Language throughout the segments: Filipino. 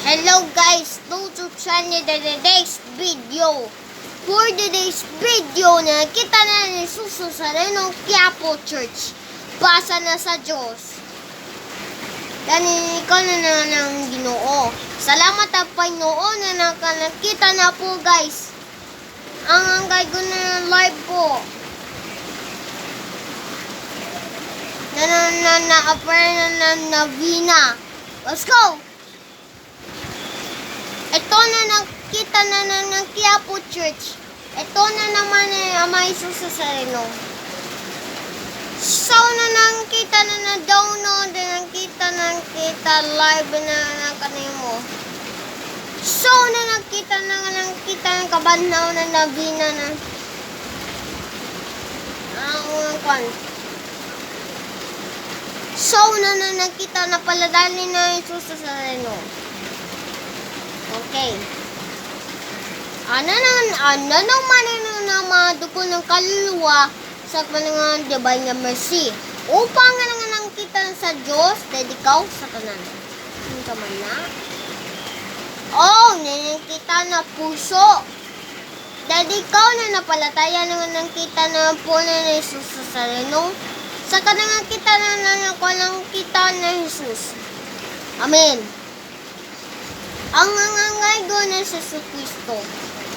Hello guys, YouTube channel today's video. For today's video, nakita na ni Jesus sa Renong Quiapo Church. Pasa na sa Diyos. Ikaw na ng Ginoo. Salamat ang Panginoon na nakita na po guys. Ang hanggang ko na live po. Na-appear na Navina. Let's go! Ito na nakita na ng Quiapo Church. Ito na naman Ama Jesus sa Sareno. So na nakita na download, nakita live na kanimo. So na nakita ng kabanaw na Navina na ang So na nakita na paladali na Jesus sa Sareno. Okay. Ano naman na madugo ng kaluluwa sa panangan divine mercy. Upang nga kita sa Diyos, dedikaw sa tanan. Ano ka man na? Oh, nakita na puso. Dedikaw na napalataya nga kita na po na Jesus sa Sareno. Sa kanang kita na kita na Jesus. Amen. Ang angangay ko na sa Jesus Cristo.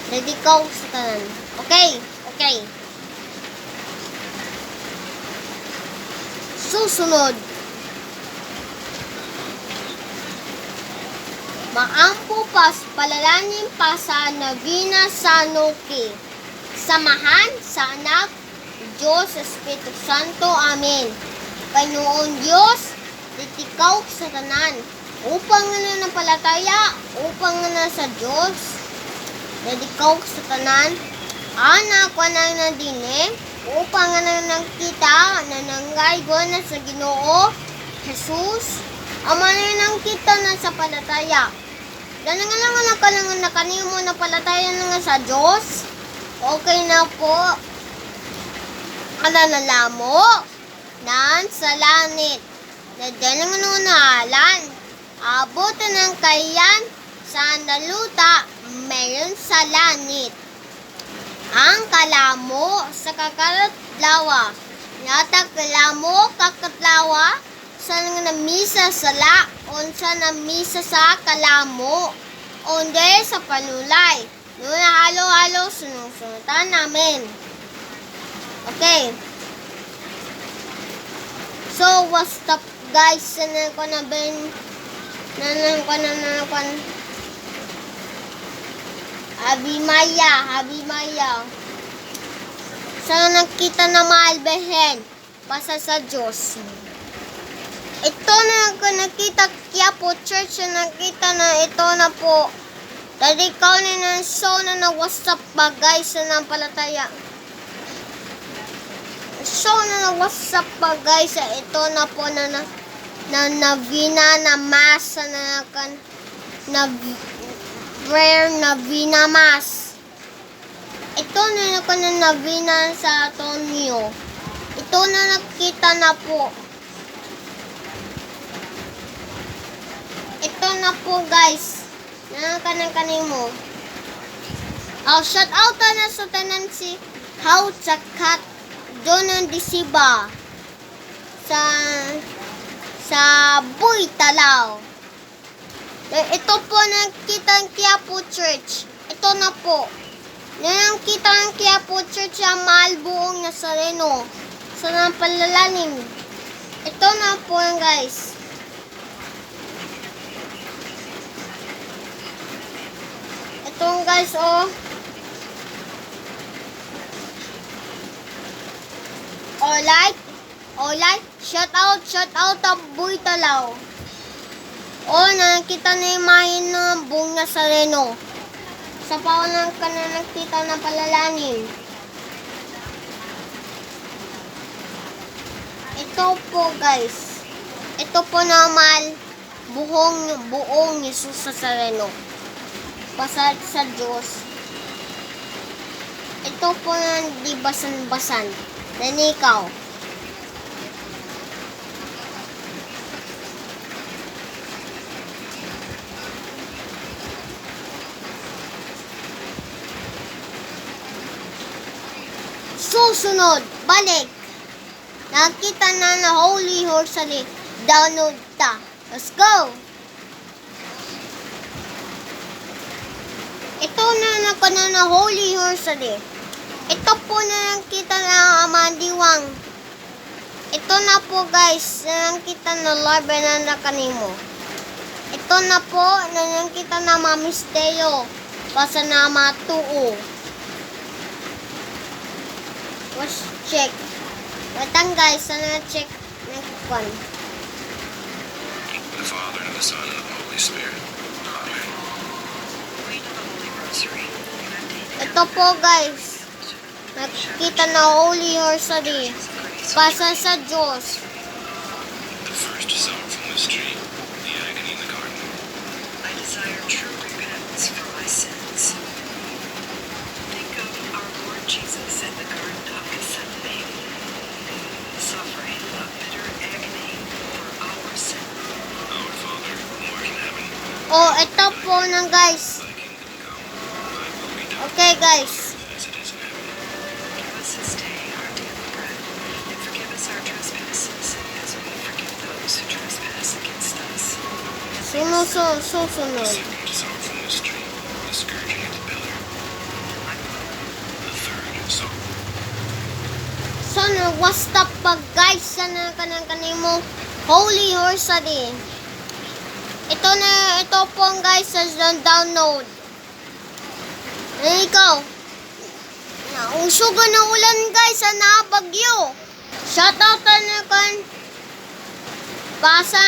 Dedikaw sa tanan. Okay. Susunod. Maampo pas palalanin pa sa Navina Sanoke. Samahan sa anak Diyos Espiritu Santo. Amen. Panginoon Diyos, dedikaw sa tanan. Upang na napalataya, upang na sa Diyos, dedikaw sa tanan, anak ko na dine, upang na nakita, na nanggaygo na sa Ginoo, Jesus, ama na kita na sa palataya. Dahil nga na kanimo na palataya na nga sa Diyos, okay na po, alalamo, nan sa langit, na dahil nga nahalan, abot ng kayan sa naluta meron sa langit. Ang kalamo sa kakatlawa. Natakalamo kakatlawa sa namisa sa laon sa namisa sa kalamo. Onde sa panulay. Noon halo-halo sunod-sunutan namin. Okay. So, what's up guys? Sana ko na ben Habi Maya. Sana nakita na maalbehen pasa sa Diyos. Ito na ako nakita Quiapo Church na nakita na ito na po. Dahil ikaw na so na WhatsApp ba guys na palataya. So na WhatsApp ba guys ito na po na Navina na mas na prayer Navina mas. Ito na ako na Navina sa Antonio. Ito na nakita na po. Ito na po guys. Kanimo. Shout out na sa tanan si How Chakat Doon Disiba sa Buy Talaw. Ito po nakita ang Quiapo Church. Ito na po. Nakita ang Quiapo Church ang Malbuong Nazareno. Sa napalalalim. Ito na po guys. Ito guys oh. Alright. Shout out ang Buy Talaw. Nakita na yung mahin ng buong Nazareno. Sa paunan ka na nakita na palalanin. Ito po guys. Ito po naman buong Jesus sa Nazareno. Pasal sa Diyos. Ito po na di basan-basan. Nanikaw. Susunod, balik. Nakita na Holy Horse sa lake. Download ta. Let's go! Ito na Holy Horse sa lake. Ito po na nakita na Amandiwang. Ito na po guys, na nakita na Lord Bernardo kanimo. Ito na po na nakita na Mamisteo. Basa na matuo. Let's check. Watang guys, sana check next one. The Father, and the Son, and the Holy Spirit. Amen. Queen of the Holy Rosary, Ito po guys, nakikita na Holy Horse sa lake. Basa sa Diyos. The first song from this tree, the agony in the garden. I desire true repentance for my sins. Think of our Lord Jesus in the Garden of Gethsemane, suffering a bitter agony for our sin. Our Father, who art in heaven, Oh, ito po na guys. thy kingdom come, thy will be done, Okay guys. as it is in heaven. Give us this day our daily bread, and forgive us our trespasses, as we forgive those who trespass against us. Susunod. The second song from this tree, the scourging of the pillar. The third song. So, nagwasta pag guys sa kanimo Holy Horse sa din. Ito po ang guys sa download. Ikaw. Nausugan ng ulan guys sa nabagyo. Shoutout na kan. Basa.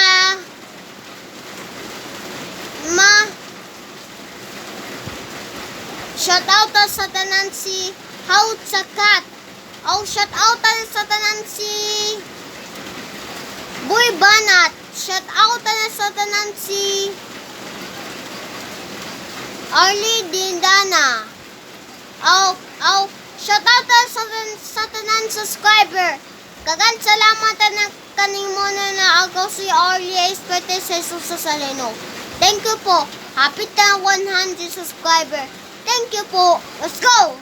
Shoutout sa tanan si Haut sa Cat. Oh, shoutout sa tanan si Boy Banat. Shoutout sa tanan si Arlie Dindana. Shoutout sa tanan subscriber. Kagan salamat na kanimo na ako si Arlie Espete Jesus sa Saleno. Thank you po. Happy na 100 subscriber. Thank you po. Let's go!